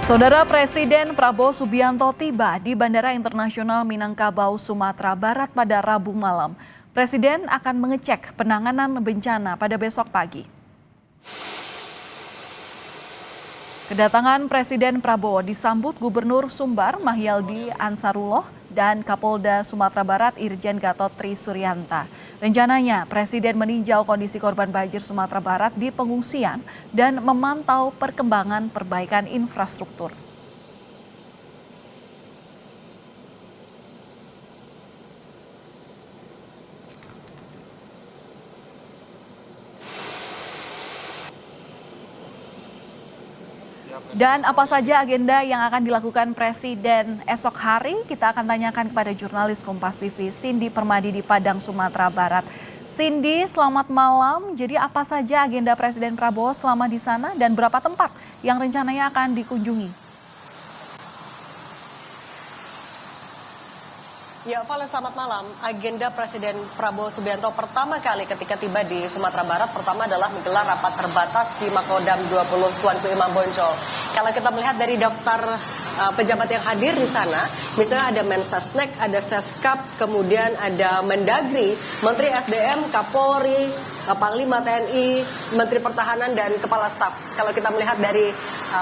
Saudara Presiden Prabowo Subianto tiba di Bandara Internasional Minangkabau, Sumatera Barat pada Rabu malam. Presiden akan mengecek penanganan bencana pada besok pagi. Kedatangan Presiden Prabowo disambut Gubernur Sumbar Mahyaldi Ansarullah dan Kapolda Sumatera Barat Irjen Gatot Trisuryanta. Rencananya Presiden meninjau kondisi korban banjir Sumatera Barat di pengungsian dan memantau perkembangan perbaikan infrastruktur. Dan apa saja agenda yang akan dilakukan Presiden esok hari? Kita akan tanyakan kepada jurnalis Kompas TV Cindy Permadi di Padang, Sumatera Barat. Cindy, selamat malam. Jadi apa saja agenda Presiden Prabowo selama di sana dan berapa tempat yang rencananya akan dikunjungi? Ya, Valen, selamat malam. Agenda Presiden Prabowo Subianto pertama kali ketika tiba di Sumatera Barat pertama adalah menggelar rapat terbatas di Makodam 20 Tuanku Imam Bonjol. Kalau kita melihat dari daftar pejabat yang hadir di sana, misalnya ada Mensesnek, ada Seskap, kemudian ada Mendagri, Menteri SDM, Kapolri, Panglima TNI, Menteri Pertahanan, dan Kepala Staf. Kalau kita melihat dari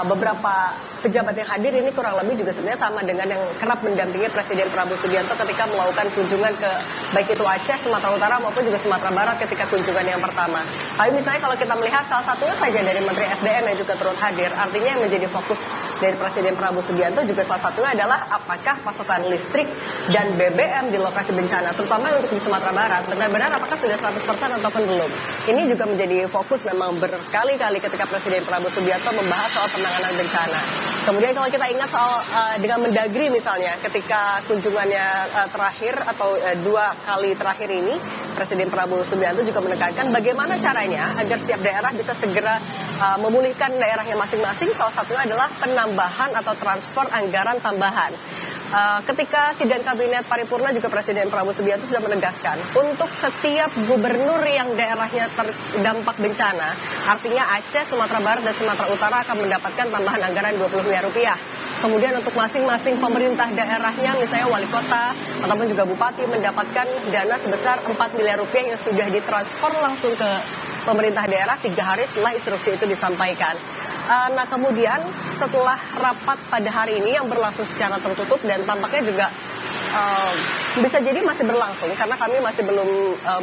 beberapa pejabat yang hadir ini kurang lebih juga sebenarnya sama dengan yang kerap mendampingi Presiden Prabowo Subianto ketika melakukan kunjungan ke baik itu Aceh, Sumatera Utara maupun juga Sumatera Barat ketika kunjungan yang pertama. Tapi misalnya kalau kita melihat salah satunya saja dari Menteri SDM yang juga turut hadir, artinya yang menjadi fokus dari Presiden Prabowo Subianto juga salah satunya adalah apakah pasokan listrik dan BBM di lokasi bencana, terutama untuk di Sumatera Barat, benar-benar apakah sudah 100% ataupun belum. Ini juga menjadi fokus memang berkali-kali ketika Presiden Prabowo Subianto membahas soal penanganan bencana. Kemudian kalau kita ingat soal dengan Mendagri misalnya, ketika kunjungannya terakhir atau 2 kali terakhir ini, Presiden Prabowo Subianto juga menekankan bagaimana caranya agar setiap daerah bisa segera memulihkan daerahnya masing-masing. Salah satunya adalah penambahan atau transfer anggaran tambahan. Ketika sidang kabinet paripurna juga Presiden Prabowo Subianto sudah menegaskan untuk setiap gubernur yang daerahnya terdampak bencana, artinya Aceh, Sumatera Barat, dan Sumatera Utara akan mendapatkan tambahan anggaran 20 miliar rupiah. Kemudian untuk masing-masing pemerintah daerahnya, misalnya wali kota ataupun juga bupati, mendapatkan dana sebesar 4 miliar rupiah yang sudah ditransfer langsung ke pemerintah daerah 3 hari setelah instruksi itu disampaikan. Nah kemudian setelah rapat pada hari ini yang berlangsung secara tertutup dan tampaknya juga bisa jadi masih berlangsung karena kami masih belum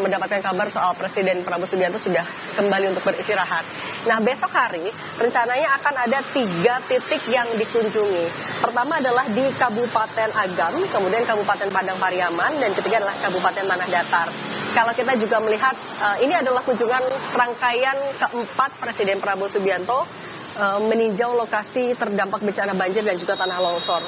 mendapatkan kabar soal Presiden Prabowo Subianto sudah kembali untuk beristirahat. Nah besok hari rencananya akan ada 3 titik yang dikunjungi. Pertama adalah di Kabupaten Agam, kemudian Kabupaten Padang Pariaman, dan ketiga adalah Kabupaten Tanah Datar. Kalau kita juga melihat ini adalah kunjungan rangkaian keempat Presiden Prabowo Subianto meninjau lokasi terdampak bencana banjir dan juga tanah longsor.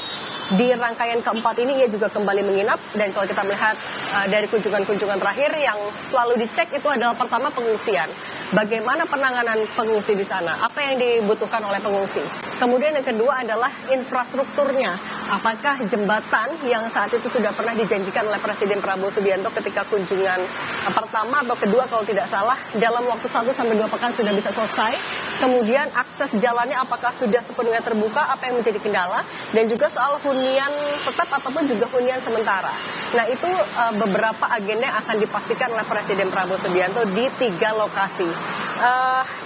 Di rangkaian keempat ini ia juga kembali menginap, dan kalau kita melihat dari kunjungan-kunjungan terakhir yang selalu dicek itu adalah pertama pengungsian. Bagaimana penanganan pengungsi di sana? Apa yang dibutuhkan oleh pengungsi? Kemudian yang kedua adalah infrastrukturnya. Apakah jembatan yang saat itu sudah pernah dijanjikan oleh Presiden Prabowo Subianto ketika kunjungan pertama atau kedua kalau tidak salah dalam waktu 1 sampai 2 pekan sudah bisa selesai. Kemudian akses jalannya apakah sudah sepenuhnya terbuka, apa yang menjadi kendala, dan juga soal hunian tetap ataupun juga hunian sementara. Nah itu beberapa agenda yang akan dipastikan oleh Presiden Prabowo Subianto di 3 lokasi.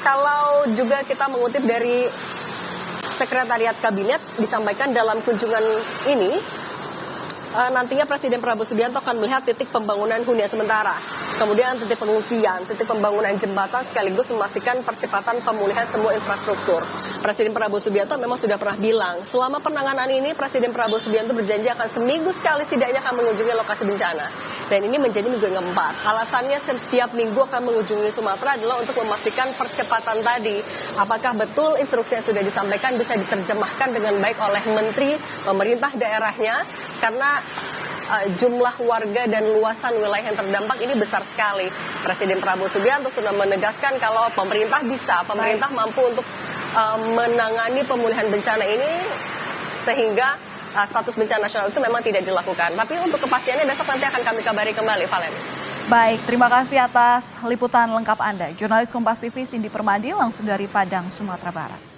Kalau juga kita mengutip dari Sekretariat Kabinet, disampaikan dalam kunjungan ini nantinya Presiden Prabowo Subianto akan melihat titik pembangunan hunian sementara, kemudian titik pengungsian, titik pembangunan jembatan, sekaligus memastikan percepatan pemulihan semua infrastruktur. Presiden Prabowo Subianto memang sudah pernah bilang, selama penanganan ini Presiden Prabowo Subianto berjanji akan seminggu sekali setidaknya akan mengunjungi lokasi bencana. Dan ini menjadi minggu yang keempat. Alasannya setiap minggu akan mengunjungi Sumatera adalah untuk memastikan percepatan tadi. Apakah betul instruksi yang sudah disampaikan bisa diterjemahkan dengan baik oleh menteri, pemerintah daerahnya, karena jumlah warga dan luasan wilayah yang terdampak ini besar sekali. Presiden Prabowo Subianto sudah menegaskan kalau pemerintah mampu untuk menangani pemulihan bencana ini sehingga status bencana nasional itu memang tidak dilakukan. Tapi untuk kepastiannya besok nanti akan kami kabari kembali, Valen. Baik, terima kasih atas liputan lengkap Anda. Jurnalis Kompas TV Cindy Permadi langsung dari Padang, Sumatera Barat.